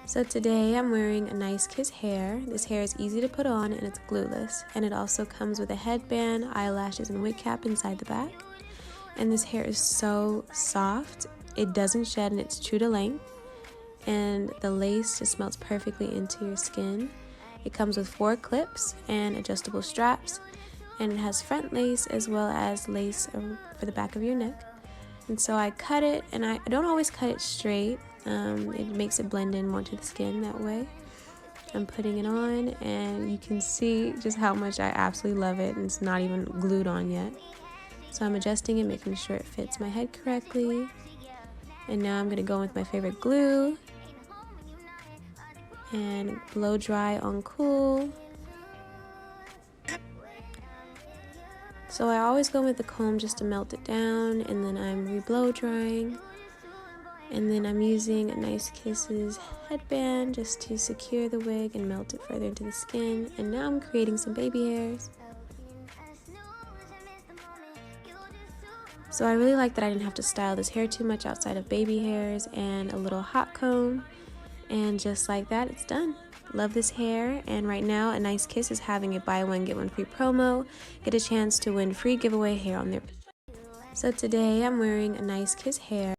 So today I'm wearing Anicekiss hair. This hair is easy to put on and it's glueless. And it also comes with a headband, eyelashes, and wig cap inside the back. And this hair is so soft. It doesn't shed and it's true to length. And the lace just melts perfectly into your skin. It comes with 4 clips and adjustable straps. And it has front lace as well as lace for the back of your neck. And so I cut it, and I don't always cut it straight. It makes it blend in more to the skin that way. I'm putting it on, and you can see just how much I absolutely love it, and it's not even glued on yet. So I'm adjusting it, making sure it fits my head correctly. And now I'm going to go with my favorite glue and blow dry on cool. So I always go with the comb just to melt it down, and then I'm re-blow drying. And then I'm using Anicekiss headband just to secure the wig and melt it further into the skin. And now I'm creating some baby hairs. So I really like that I didn't have to style this hair too much outside of baby hairs and a little hot comb. And just like that, it's done. Love this hair, and right now Anicekiss is having a buy one get one free promo. Get a chance to win free giveaway hair on their. So today I'm wearing Anicekiss hair.